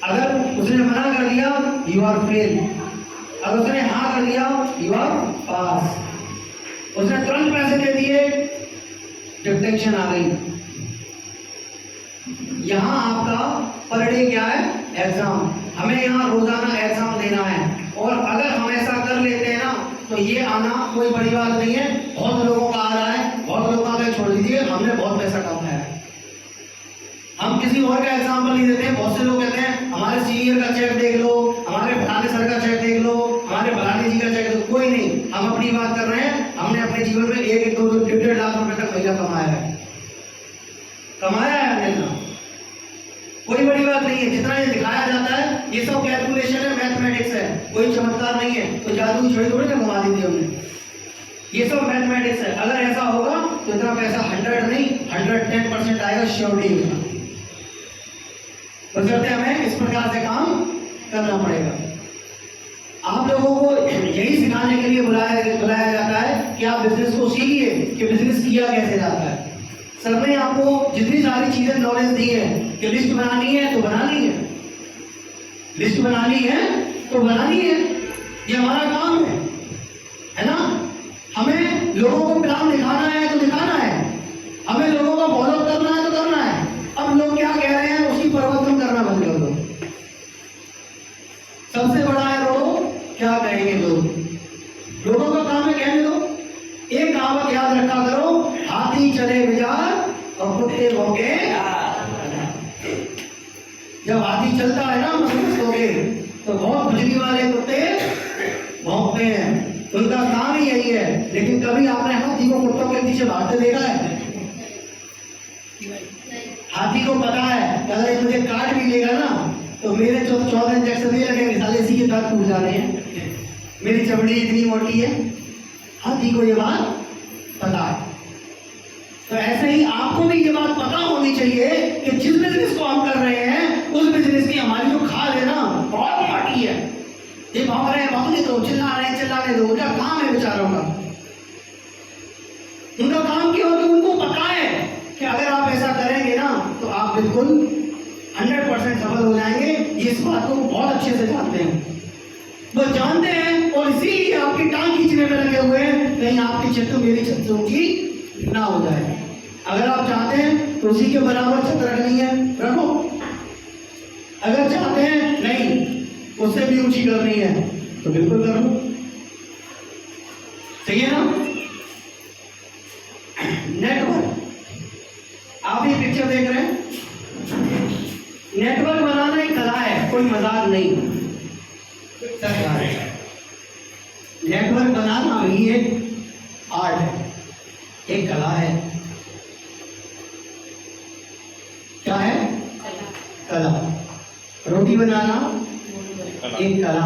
अगर उसने मना कर दिया, यू आर फेल। अगर उसने हाँ कर दिया, यू आर पास। उसने तुरंत पैसे दे दिए, डिटेक्शन आ गई। यहाँ आपका पर डे क्या है? एग्जाम। हमें यहाँ रोजाना एग्जाम देना है। और अगर हम ऐसा कर लेते हैं ना, तो ये आना कोई बड़ी बात नहीं है। बहुत लोगों का आ रहा है, बहुत लोगों का छोड़ दीजिए, हमने बहुत पैसा कमाया है। हम किसी और का एग्जाम्पल नहीं देते हैं। बहुत से लोग कहते हैं हमारे सीनियर का चेक देख लो, हमारे फलाने सर का चेक देख लो, हमारे फलाने जी का चेक देख लो। कोई नहीं, हम अपनी बात कर रहे हैं। हमने अपने जीवन में 1, 2, 1.5 लाख रुपए तक महीना कमाया है हमने ना। कोई बड़ी बात नहीं है। जितना ये दिखाया जाता है ये सब कैलकुलेशन है, मैथमेटिक्स है, कोई चमत्कार नहीं है, कोई जादू की छड़ी थोड़ी ना घुमा दी थी हमने। ये सब मैथमेटिक्स है। अगर ऐसा होगा तो इतना पैसा 100 नहीं 110% आएगा, श्योरिटी होगा। तो चलते हमें इस प्रकार से काम करना पड़ेगा। आप लोगों को यही सिखाने के लिए बुलाया जाता है कि आप बिजनेस को सीखिए कि बिजनेस किया कैसे जाता है। सर ने आपको जितनी सारी चीजें नॉलेज दी है कि लिस्ट बनानी है तो बनानी है, लिस्ट बनानी है तो बनानी है, ये हमारा काम है ना। हमें लोगों को प्लान दिखाना है तो दिखाना है, हमें लोगों को फॉलो करना है तो करना है। अब लोग क्या कह रहे हैं उसकी परिवर्तन करना बंद कर दो। सबसे बड़ा है लोग क्या कहेंगे। लोगों का काम है कहने दो। एक कहावत याद रखा करो, हाथी चले बाजार और कुत्ते भौंके। जब हाथी चलता है ना मस्त होके, तो बहुत खुजली वाले कुत्ते भौंकते हैं। उनका काम ही यही है। लेकिन कभी आपने हाथी को कुत्तों के पीछे भागते देखा है? हाथी को पता है कि अगर ये मुझे काट भी लेगा ना तो मेरे 14 इंजेक्शन नहीं लगेंगे, साले इसी के दांत टूट जाने हैं। मेरी चमड़ी इतनी मोटी है, हाथी को ये बात पता है। तो ऐसे ही आपको भी ये बात पता होनी चाहिए कि जिस बिजनेस को हम कर रहे हैं उस बिजनेस की हमारी जो खाल है ना बहुत मोटी है। ये भाग रहे हैं, भागने दो, चिल्लाने दो, उनका काम है बेचारों का। उनका काम क्या हो कि उनको पता है कि अगर आप ऐसा करेंगे ना तो आप बिल्कुल 100% सफल हो जाएंगे। ये इस बात को बहुत अच्छे से जानते हैं, वो जानते हैं और इसीलिए आपकी टांग खींचने में लगे हुए हैं कहीं आपकी छत मेरी छत से ऊंची ना हो जाए। अगर आप चाहते हैं तो उसी के बराबर छत रखनी है, रखो। अगर चाहते हैं नहीं उससे भी ऊंची करनी है तो बिल्कुल कर लो, सही है ना। नेटवर्क, आप ये पिक्चर देख रहे हैं, नेटवर्क बनाना एक कला है, कोई मजाक नहीं। नेटवर्क बनाना भी एक आर्ट है, एक कला है। क्या है? कला। रोटी बनाना एक कला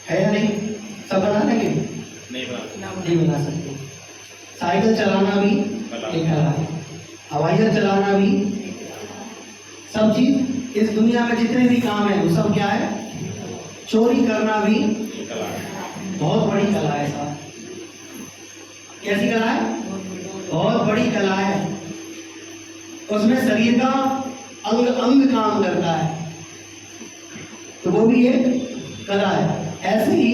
है या नहीं? सब बना लेंगे? नहीं बना सकते। साइकिल चलाना भी एक कला है, हवाई जहाज चलाना भी, सब चीज इस दुनिया में जितने भी काम है वो सब क्या है? चोरी करना भी बहुत बड़ी कला है साहब। कैसी कला है? बहुत बड़ी कला है। उसमें शरीर का अंग अंग काम करता है, तो वो भी एक कला है। ऐसे ही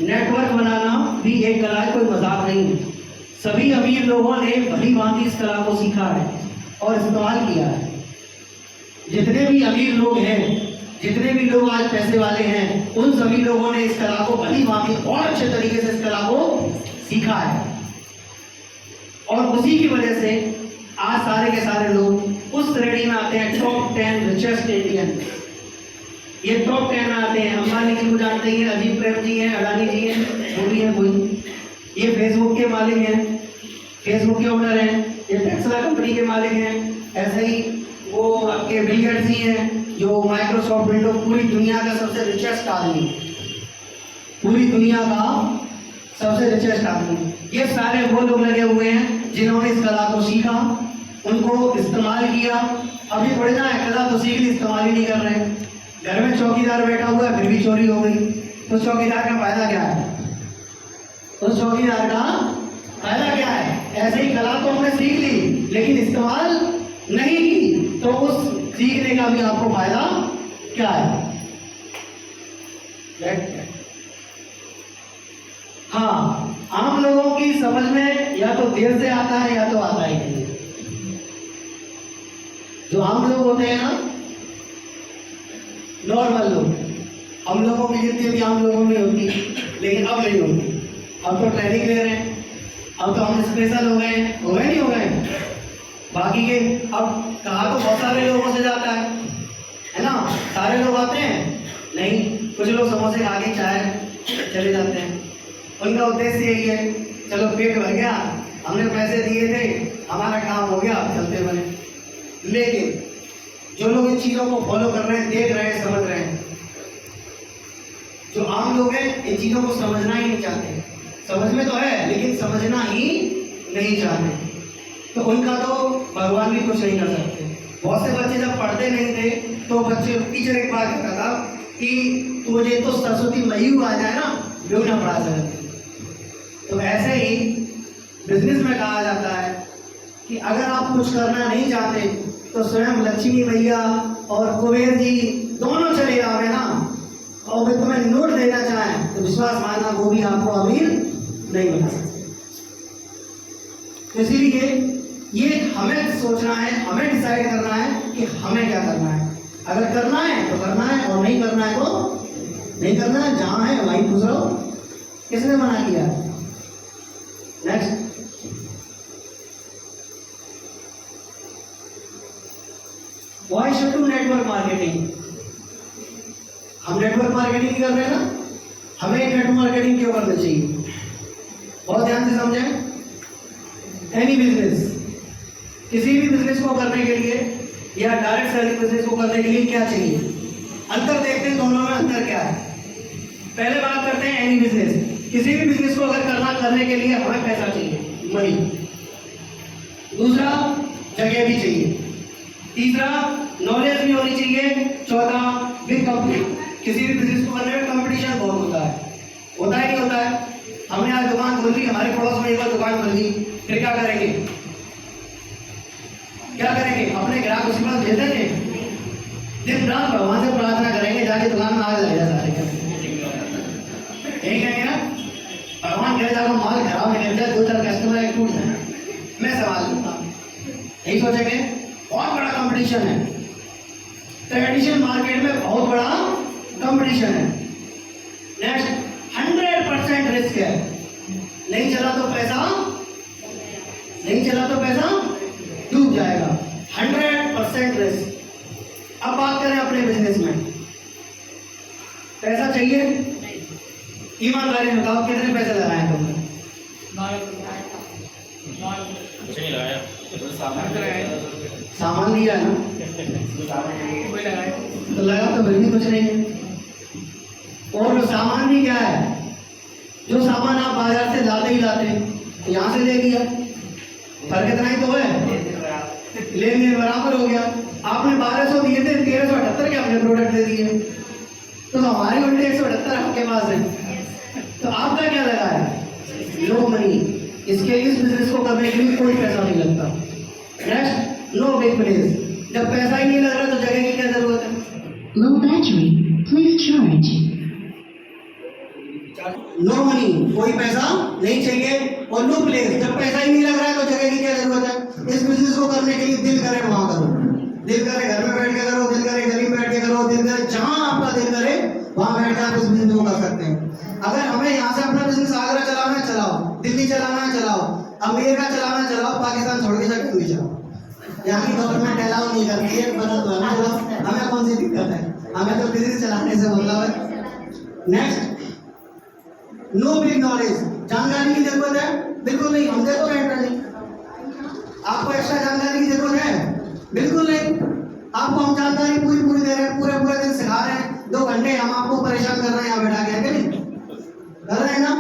नेटवर्क बनाना भी एक कला है, कोई मजाक नहीं। सभी अमीर लोगों ने भली भांति इस कला को सीखा है और इस्तेमाल किया है। जितने भी अमीर लोग हैं, जितने भी लोग आज पैसे वाले हैं, उन सभी लोगों ने इस कला को भली भांति बहुत अच्छे तरीके से इस कला को सीखा है। और उसी की वजह से आज सारे के सारे लोग उस श्रेणी में आते हैं टॉप 10 रिचेस्ट इंडियन। ये टॉप 10 में आते हैं। अंबानी जी को जानते हैं, अजीत प्रेम जी हैं, अडानी जी हैं, वो भी हैं कोई। ये फेसबुक के मालिक हैं, फेसबुक के ओनर हैं, ये टेस्ला कंपनी के मालिक हैं। ऐसे ही वो आपके बिल गेट्स ही हैं जो माइक्रोसॉफ्ट विंडोज, पूरी दुनिया का सबसे रिचेस्ट आदमी, पूरी दुनिया का सबसे रिचेस्ट आदमी। ये सारे वो लोग लगे हुए हैं जिन्होंने इस कला को सीखा, उनको इस्तेमाल किया। अभी थोड़ी ना है कला तो सीख ली, इस्तेमाल ही नहीं कर रहे। घर में चौकीदार बैठा हुआ है फिर भी चोरी हो गई, तो चौकीदार का फायदा क्या है? तो चौकीदार का फायदा क्या है? ऐसे ही कला तो हमने सीख ली लेकिन इस्तेमाल नहीं की, तो उस सीखने का भी आपको फायदा क्या है? हाँ, आम लोगों की समझ में या तो देर से आता है या तो आता ही नहीं। जो आम लोग होते हैं ना, नॉर्मल लोग, हम लोगों की गिनती भी आम लोगों में होती, लेकिन अब नहीं होती। अब तो ट्रेनिंग ले रहे हैं, अब तो हम स्पेशल हो गए, नहीं हो गए बाकी के। अब कहा तो बहुत सारे लोगों से जाता है ना, सारे लोग आते हैं नहीं, कुछ लोग समोसे खा के चाय चले जाते हैं। उनका उद्देश्य यही है, चलो पेट भर गया, हमने पैसे दिए थे, हमारा काम हो गया, चलते बने। लेकिन जो लोग इन चीज़ों को फॉलो कर रहे हैं, देख रहे हैं, समझ रहे हैं, जो आम लोग हैं इन चीज़ों को समझना ही नहीं चाहते। समझ में तो है लेकिन समझना ही नहीं चाहते, तो उनका तो भगवान भी कुछ नहीं कर सकते। बहुत से बच्चे जब पढ़ते नहीं थे तो बच्चे टीचर एक बात कहता था कि तुझे तो सरस्वती मई आ जाए ना, जो ना पढ़ा सकते। तो ऐसे ही बिजनेस में कहा जाता है कि अगर आप कुछ करना नहीं चाहते तो स्वयं लक्ष्मी भैया और कुबेर जी दोनों चले जाओगे ना, और वे तुम्हें नोट देना चाहें तो विश्वास मानना वो भी आपको अमीर नहीं बना सकते। इसीलिए ये हमें सोचना है, हमें डिसाइड करना है कि हमें क्या करना है। अगर करना है तो करना है और नहीं करना है तो नहीं करना है। जहां है वहीं खुश रहो। किसने मना किया? Next, why should do network marketing? हम नेटवर्क मार्केटिंग कर रहे हैं ना, हमें नेटवर्क मार्केटिंग क्यों करना चाहिए? बहुत ध्यान से समझें। एनी बिजनेस, किसी भी बिजनेस को करने के लिए या डायरेक्ट सेलिंग बिजनेस को करने के लिए क्या चाहिए? अंतर देखते हैं दोनों में, अंतर क्या है? पहले बात करते हैं एनी बिजनेस। किसी भी बिजनेस को अगर करने के लिए हमें पैसा चाहिए, मनी। दूसरा, जगह भी चाहिए। तीसरा, नॉलेज भी होनी चाहिए। चौथा, बिग कंपनी। किसी भी बिजनेस को करने में कंपटीशन बहुत होता है नहीं होता है? हमने आज दुकान खोल ली, हमारे पड़ोस में एक बार दुकान खोल ली, फिर क्या करेंगे? अपने ग्राहक उसी पास भेज देंगे? दिन रात भगवान से प्रार्थना करेंगे, जाके दुकान में आग लगेगा सारे। यही कहेंगे ना, भगवान कहे जाकर माल खराब निकल जाए, 2-4 कस्टमर एक टूट जाए, मैं सवाल करता। यही सोचेंगे। बहुत बड़ा कंपटीशन है ट्रेडिशनल मार्केट में, बहुत बड़ा कंपटीशन है। नेक्स्ट, 100% रिस्क है। नहीं चला तो पैसा डूब जाएगा। 100% रिस्क। अब बात करें अपने बिजनेस में, पैसा चाहिए? ईमानदारी में बताओ, कितने पैसे लगाए तुमने? कुछ नहीं लगाया, सामान लिया ना, तो लगा तो फिर भी कुछ नहीं है। और सामान भी क्या है? जो सामान आप बाजार से लाते यहाँ से ले लिया, फर्क इतना ही तो है, लेन देन बराबर हो गया। आपने 1200 दिए थे, 1378 के अपने प्रोडक्ट दे दिए, तो हमारी उल्टे 178 आपके पास है, तो आपका क्या लगा है? No money. इस बिजनेस को करने के लिए कोई पैसा नहीं लगता। Next, no big place. जब पैसा ही नहीं लग रहा तो जगह की क्या जरूरत है? Low battery, please charge. No money, कोई पैसा नहीं चाहिए। और नो प्लेस, जब पैसा ही नहीं लग रहा है तो जगह की क्या जरूरत है? इस बिजनेस को करने के लिए दिल करे वहां करो, दिल करे घर में बैठ के करो, दिल करे गली में बैठ के करो, दिल करे जहां आपका दिल करे वहां बैठ के आप इस बिजनेस को कर सकते हैं। अगर हमें यहाँ से अपना बिजनेस आगरा चलाना है चलाओ, दिल्ली चलाना है चलाओ, अमेरिका चलाना है चलाओ, पाकिस्तान छोड़ के सकते हुए चलाओ। यहाँ की गवर्नमेंट अलाउ नहीं करती है, हमें कौन सी दिक्कत है? हमें तो बिजनेस चलाने से मतलब है। Next, no big knowledge. जानकारी की जरूरत है? बिल्कुल नहीं। हम देखो नहीं, आपको एक्स्ट्रा जानकारी की जरूरत है? बिल्कुल नहीं। आपको हम जानकारी पूरी दे रहे हैं, पूरे दिन सिखा रहे हैं। 2 घंटे हम आपको परेशान कर रहे हैं, यहाँ बैठा के, है कि नहीं कर रहे हैं ना?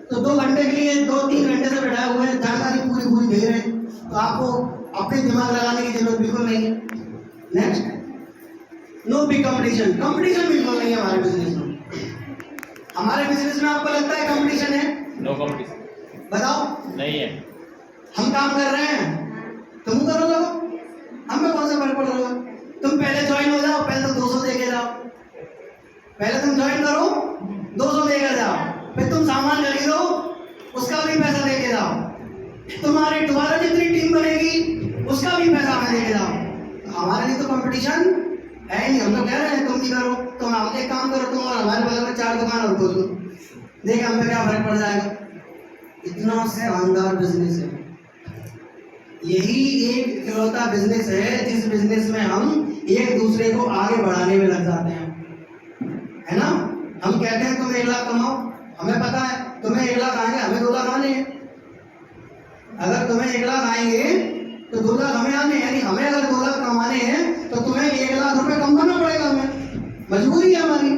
तो 2 घंटे के लिए 2-3 घंटे से बैठाए हुए हैं, जानकारी पूरी दे रहे हैं, तो आपको अपने दिमाग लगाने की जरूरत बिल्कुल नहीं है। Next, no big competition. Competition बिल्कुल नहीं है हमारे बिजनेस में। हमारे बिजनेस में आपको लगता है कंपटीशन है? No competition. बताओ। नहीं है। हम काम कर रहे हैं, तुम करो लगो, हमें कौन सा फर्क पड़ रहा है? तुम पहले ज्वाइन हो जाओ, पहले तो 200 देके जाओ, पहले तुम ज्वाइन करो, 200 देकर जाओ, फिर तुम सामान खरीदो, उसका भी पैसा देके जाओ, तुम्हारा जितनी टीम बनेगी उसका भी पैसा हमें देके जाओ। हमारे लिए तो कंपटीशन है नहीं। हम तो कह रहे हैं तुम भी करो, तुम हम एक काम करो, तुम और हमारे बगल में 4 दुकान और खोल दो, देख हमें क्या फर्क पड़ जाएगा। इतना शानदार बिजनेस है। यही एक इकलौता बिजनेस है जिस बिजनेस में हम एक दूसरे को आगे बढ़ाने में लग जाते हैं, है ना? हम कहते हैं तुम 1 लाख कमाओ, हमें पता है तुम्हें 1 लाख आएंगे, हमें 2 लाख आने हैं। अगर तुम्हें 1 लाख आएंगे तो 2 लाख हमें आने, यानी हमें अगर 2 लाख कमाने हैं तो तुम्हें 1 लाख रुपए कमाना पड़ेगा, हमें मजबूरी है हमारी।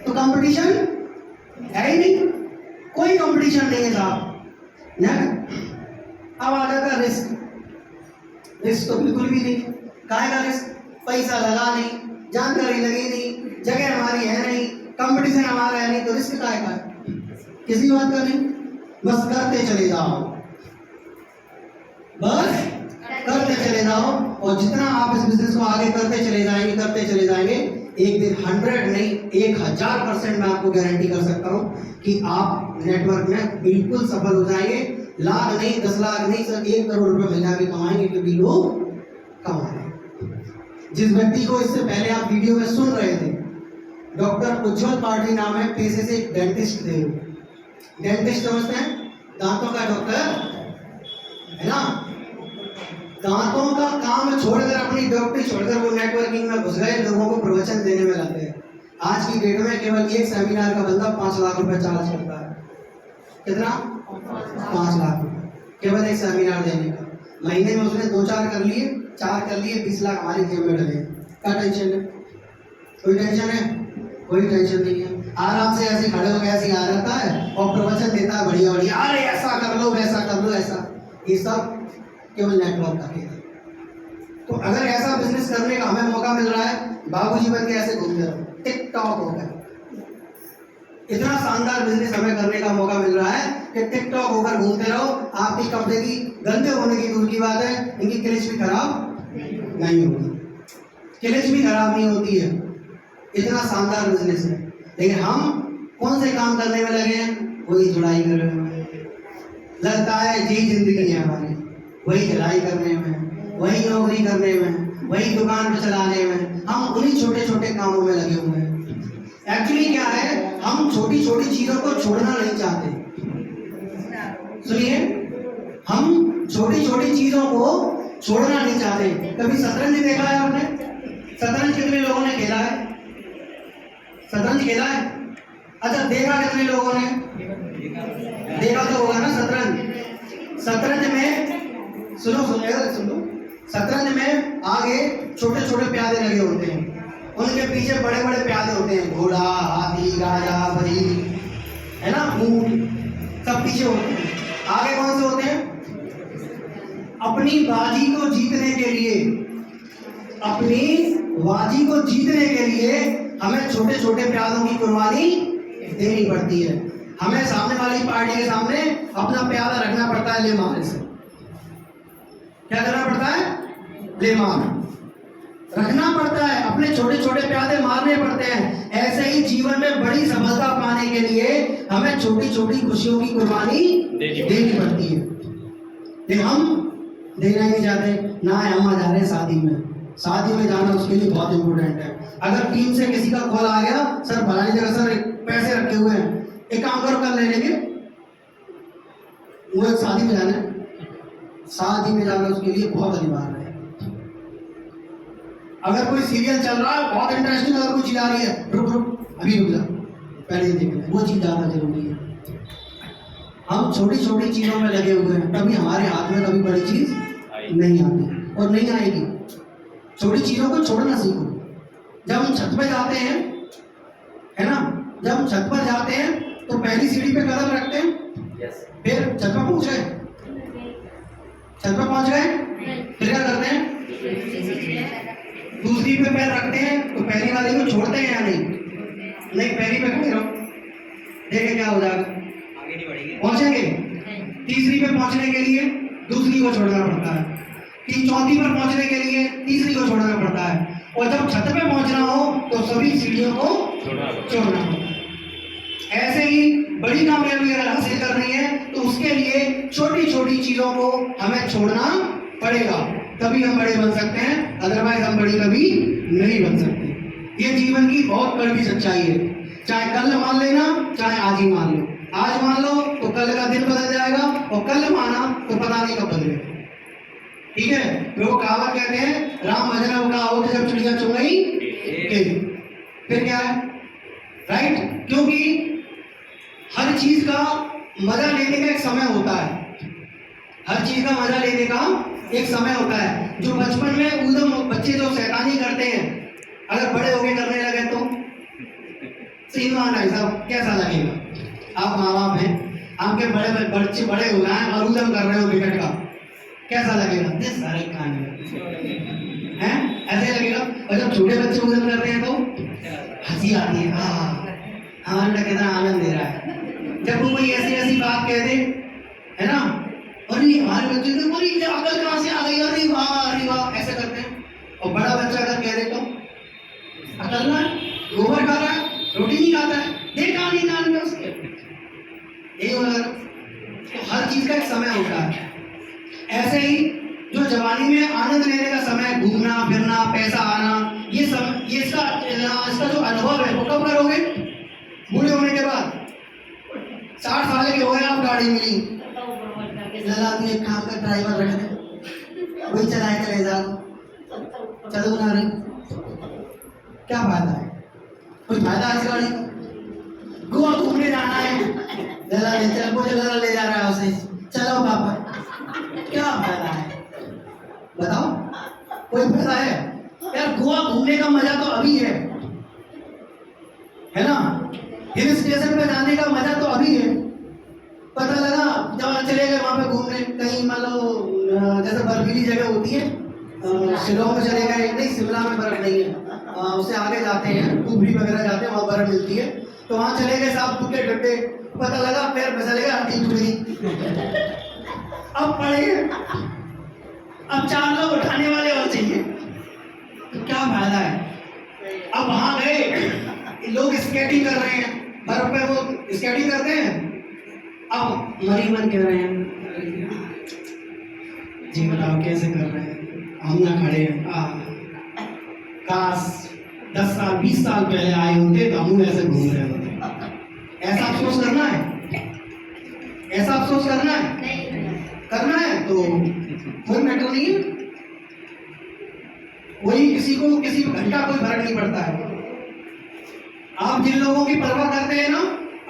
तो कंपटीशन है ही नहीं, कोई कंपटीशन नहीं है साहब। अब आ जाता है रिस्क। रिस्क तो बिल्कुल भी नहीं। काहे का रिस्क? पैसा लगा नहीं, जानकारी लगी नहीं, जगह हमारी है नहीं, कंपटीशन हमारा है नहीं, तो रिस्क काहे का है? किसी बात का नहीं, बस करते चले जाओ, बस करते चले जाओ। और जितना आप इस बिजनेस को आगे करते चले जाएंगे, एक दिन 100 नहीं 1000% मैं आपको गारंटी कर सकता हूँ कि आप नेटवर्क में बिल्कुल सफल हो जाएंगे। लाख नहीं, 10 लाख नहीं, सिर्फ 1 करोड़ रुपए महीना भी कमाएंगे, क्योंकि लोग कमा रहे हैं। जिस व्यक्ति को इससे पहले आप वीडियो में सुन रहे थे, डॉक्टर उज्जवल पाठी नाम है, पेशे से एक डेंटिस्ट थे। डेंटिस्ट समझते हैं? दांतों का डॉक्टर, है ना? दांतों का काम छोड़कर, अपनी डॉक्टरी छोड़कर वो नेटवर्किंग में घुस गए, लोगों को प्रवचन देने में लग गए। आज की डेट में केवल एक सेमिनार का बंदा 5 लाख रुपए चार्ज करता है। कितना? 5 लाख रुपए केवल एक सेमिनार देने का। महीने में उसने 2-4 कर लिए, 20 लाख हमारी जेब में डले। क्या टेंशन है? कोई टेंशन है? कोई टेंशन नहीं है। आराम से ऐसे खड़े होकर ऐसे आ जाता है और प्रवचन देता है बढ़िया बढ़िया, अरे ऐसा कर लो वैसा कर लो ऐसा। ये सब केवल नेटवर्क का खेल है। तो अगर ऐसा बिजनेस करने का हमें मौका मिल रहा है, बाबूजी बन के ऐसे घूमते रहो, टिकटॉक हो गया। इतना शानदार बिजनेस हमें करने का मौका मिल रहा है कि टिकटॉक होकर घूमते रहो। आपकी कपड़े की गंदे होने की दूर की बात है, इनकी क्लिच भी खराब नहीं होगी, क्लिच भी खराब नहीं होती है। इतना शानदार बिजनेस है। लेकिन हम कौन से काम करने में लगे हैं? वही जुड़ाई कर रहे हैं। लगता है यही जिंदगी है हमारी, वही जुड़ाई करने में, वही नौकरी करने में, वही दुकान पे चलाने में, हम उन्हीं छोटे छोटे कामों में लगे हुए हैं। एक्चुअली क्या है, हम छोटी छोटी चीजों को छोड़ना नहीं चाहते। सुनिए, हम छोटी छोटी चीजों को छोड़ना नहीं चाहते। कभी शतरंज देखा है आपने? शतरंज कितने लोगों ने खेला है? शतरंज खेला है? अच्छा, देखा कितने लोगों ने? देखा तो होगा ना शतरंज। शतरंज में सुनो सुनो, शतरंज में आगे छोटे छोटे प्यादे लगे होते हैं, उनके पीछे बड़े बड़े प्यादे होते हैं, घोड़ा, हाथी, राजा, वजीर, है ना, ऊंट, सब पीछे होते हैं। आगे कौन से होते हैं? अपनी बाजी को जीतने के लिए, अपनी बाजी को जीतने के लिए हमें छोटे छोटे प्यादों की कुर्बानी देनी पड़ती है। हमें सामने वाली पार्टी के सामने अपना प्यादा रखना पड़ता है लेमान से। क्या करना पड़ता है? लेमान रखना पड़ता है, अपने छोटे छोटे प्यादे मारने पड़ते हैं। ऐसे ही जीवन में बड़ी सफलता पाने के लिए हमें छोटी छोटी खुशियों की कुर्बानी देनी पड़ती है। लेकिन हम देना नहीं चाहते। ना हम जा रहे हैं शादी में, शादी में जाना उसके लिए बहुत इंपॉर्टेंट है। अगर टीम से किसी का कॉल आ गया, सर फलानी जगह सर पैसे रखे हुए हैं, एक काम करो कल ले लेंगे, वो शादी में जाना है, शादी में जाना उसके लिए बहुत अनिवार्य है। अगर कोई सीरियल चल रहा है बहुत इंटरेस्टिंग, अगर कोई चीज आ रही है, रुक रुक अभी रुक जा, पहले देख ले, वो चीज ज्यादा जरूरी है। हम छोटी छोटी चीजों में लगे हुए हैं, कभी हमारे हाथ में कभी बड़ी चीज नहीं आती और नहीं आएगी। छोटी चीजों को छोड़ना सीखो। जब हम छत पर जाते हैं, है ना, जब हम छत पर जाते हैं तो पहली सीढ़ी पे कदम रखते हैं, फिर छत पर पहुंच गए, छत पर पहुंच गए, फिर क्या करते हैं? दूसरी पे पैर रखते हैं, तो पहली वाली को छोड़ते हैं या नहीं? नहीं, पहली पे खड़े रहो, देखें क्या हो जाएगा, आगे नहीं बढ़ेंगे, पहुंचेंगे। तीसरी पे पहुंचने के लिए दूसरी को छोड़ना पड़ता है, चौथी पर पहुंचने के लिए तीसरी को छोड़ना पड़ता है, और जब छत पे पहुंचना हो तो सभी सीढ़ियों को छोड़ना पड़ता है। ऐसे ही बड़ी कामयाबी अगर हासिल करनी है तो उसके लिए छोटी छोटी चीजों को हमें छोड़ना पड़ेगा, तभी हम बड़े बन सकते हैं, अदरवाइज हम बड़ी कभी नहीं बन सकते। ये जीवन की बहुत कड़वी सच्चाई है। चाहे कल मान लेना, चाहे आज ही मान लो। आज मान लो तो कल का दिन बदल जाएगा, और कल माना तो पता नहीं कब बदलेगा। ठीक है, लोग कहावत कहते हैं, राम भजन कहावत जब चिड़िया चुग गई, फिर क्या है? राइट? क्योंकि हर चीज का मजा लेने का एक समय होता है, हर चीज का मजा लेने का एक समय होता है। जो बचपन में उदम बच्चे जो शैतानी करते हैं, अगर बड़े होके करने लगे तो सीनवान है साहब, कैसा लगेगा? आप माँ बाप हैं, आपके बड़े बच्चे बड़े हो गए और उदम कर रहे हो विकट का, कैसा लगेगा? सारे कहानी है ऐसे लगेगा। और जब छोटे बच्चे उदम करते हैं तो हंसी आती है, हमारे बेटा कितना आनंद दे रहा है। जब वो कोई ऐसी ऐसी बात कह दे, है ना, अरे हमारे बच्चे तो बोली अकल कहाँ से आ गई, अरे वाह, ऐसे करते हैं। और बड़ा बच्चा अगर कह दे तो अकल ना, गोबर खा रहा है, रोटी नहीं खाता है, देख कहानी कान में उसके, यही होगा। तो हर चीज का एक समय होता है। ऐसे ही जो जवानी में आनंद लेने का समय, घूमना फिरना, पैसा आना, ये सब, ये इसका जो अनुभव है वो कब करोगे? बूढ़े होने के बाद। 60 साल के हो गए, आप गाड़ी मिली, लला तू एक काम का ड्राइवर रख दे, वही चला के ले जाओ, चलो ना रे, क्या फायदा है? कोई फायदा है इस गाड़ी का? गोवा घूमने जाना है, लला ले चल, मुझे लला ले जा रहा है उसे, चलो पापा, क्या फायदा है? बताओ, कोई फायदा है? यार गोवा घूमने का मजा तो अभी है ना? स्टेशन पे जाने का मजा तो अभी है। पता लगा जब चले गए वहाँ पे घूमने, कहीं मान लो जैसे बर्फीली जगह होती है, शिलोंग में चले गए, नहीं शिमला में बर्फ नहीं है, उससे आगे जाते हैं, कुफरी वगैरह जाते हैं, वहाँ बर्फ मिलती है, तो वहाँ चले गए साफ सुथरे डब्बे, पता लगा पैर फिसल गया, हड्डी टूट गई। अब पड़े, अब 4 लोग उठाने वाले और चाहिए, तो क्या फायदा है। अब वहाँ गए, लोग स्केटिंग कर रहे हैं बर्फ पे, वो स्केटिंग करते हैं। अब मरीमन कह रहे हैं, जी बताओ कैसे कर रहे हैं, हम ना खड़े हैं, काश 10 साल 20 साल पहले आए होते तो हम ऐसे घूम रहे होते। ऐसा अफसोस करना है, ऐसा अफसोस करना है, करना है तो कोई मैटर नहीं है, कोई किसी घंटा कोई फर्क नहीं पड़ता है। आप जिन लोगों की परवाह करते हैं ना,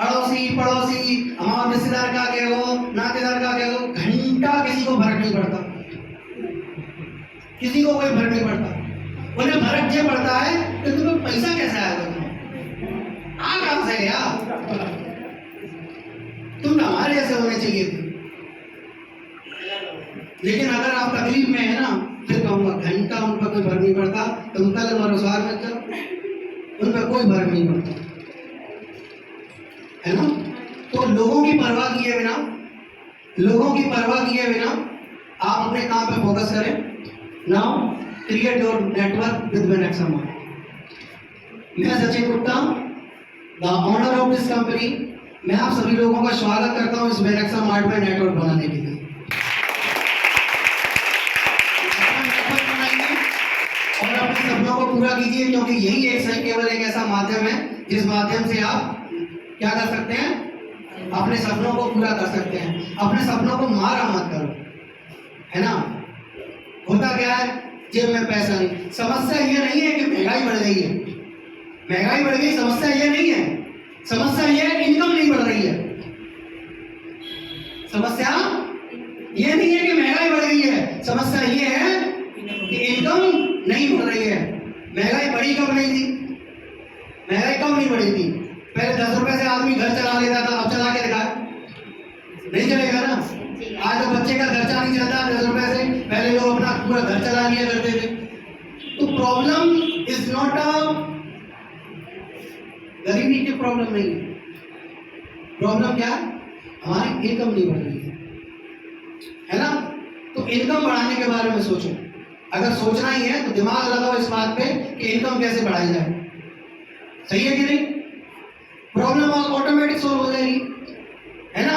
अड़ोसी पड़ोसी, हमारा रिश्तेदार का क्या हो, नातेदार का क्या हो, घंटा किसी को फर्क नहीं पड़ता, किसी को कोई फर्क नहीं पड़ता। उन्हें फर्क ये पड़ता है कि तुम्हें पैसा कैसे आया, तुम्हें आ कहां से गया, तुम हमारे जैसे होने चाहिए थे। लेकिन अगर आप तकलीफ में है ना, फिर कहूंगा घंटा उन पर कोई फर्क नहीं पड़ता, तुम कल मरोसार में चलो, उन पर कोई फर्क नहीं पड़ता है ना। तो लोगों की परवाह किए बिना, लोगों की परवाह किए बिना आप अपने काम पे फोकस करें। Now create your network with Venexa Mart. मैं Sachin Gupta, the owner of this company, मैं आप सभी लोगों का स्वागत करता हूं इस वेनेक्सा मार्ट में नेटवर्क बनाने के लिए। और अपने सपनों को पूरा कीजिए, क्योंकि यही केवल एक ऐसा माध्यम है जिस माध्यम से आप क्या कर सकते हैं, अपने सपनों को पूरा कर सकते हैं। अपने सपनों को मारा मत करो, है ना। होता क्या है, जेब में पैसा नहीं। समस्या ये नहीं है कि महंगाई बढ़ गई है, महंगाई बढ़ गई, समस्या ये नहीं है, समस्या ये इनकम नहीं बढ़ रही है। समस्या ये नहीं है कि महंगाई बढ़ गई है, समस्या ये है कि इनकम नहीं बढ़ रही है। महंगाई बढ़ी कब नहीं थी, महंगाई कब नहीं बढ़ी थी। पहले 10 रुपए से आदमी घर चला लेता था, अब चला के दिखा, नहीं चलेगा ना। आज तो बच्चे का खर्चा नहीं चलता 10 रुपए से, पहले लोग अपना पूरा घर चला लिया करते थे। तो प्रॉब्लम इज नॉट अ गरीबी की प्रॉब्लम नहीं है, प्रॉब्लम क्या है, हमारी इनकम नहीं बढ़ रही है ना। तो इनकम बढ़ाने के बारे में सोचो। अगर सोचना ही है तो दिमाग लगाओ इस बात पे कि इनकम कैसे बढ़ाई जाए, सही है कि नहीं। प्रॉब्लम ऑटोमेटिक सोल्व हो जाएगी, है ना।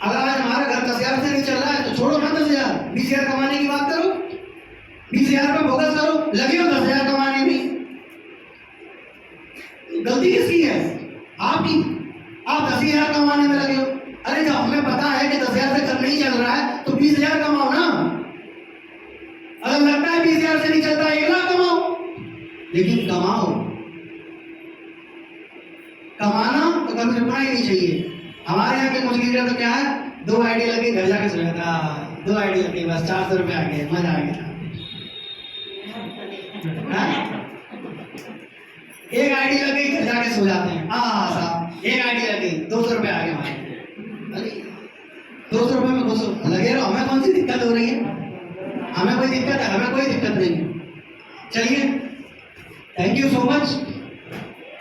अगर आज हमारा घर 10,000 से नहीं चल रहा है तो छोड़ो ना 10,000, 20,000 कमाने की बात करो, 20,000 पे फोकस करो, लगे हो 10,000 कमाने में। गलती किसकी है, आपकी। आप 10,000 कमाने में लगे हो। अरे जब हमें पता है कि 10,000 से घर नहीं चल रहा है तो 20,000 कमाओ ना। अगर लगता है 20,000 से नहीं चलता, 1 लाख कमाओ, लेकिन कमाओ। कमाना तो कभी रुकना ही नहीं चाहिए। हमारे यहाँ के कुछ लीडर तो क्या है, 2 आईडी लगे घर जाके सो जाता, 2 आईडी लगे बस 400 रुपये आ गए, मजा आ गया। 1 आईडी लग गई घर जाके सो जाते हैं, हाँ साहब 1 आईडी लग गई 200 रुपये आ गए हमारे। अरे 200 रुपये में घुसो, लगे रहो, हमें कौन सी दिक्कत हो रही है, हमें कोई दिक्कत है, हमें कोई दिक्कत नहीं। चलिए, थैंक यू सो मच।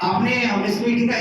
आपने हम इस मीटिंग का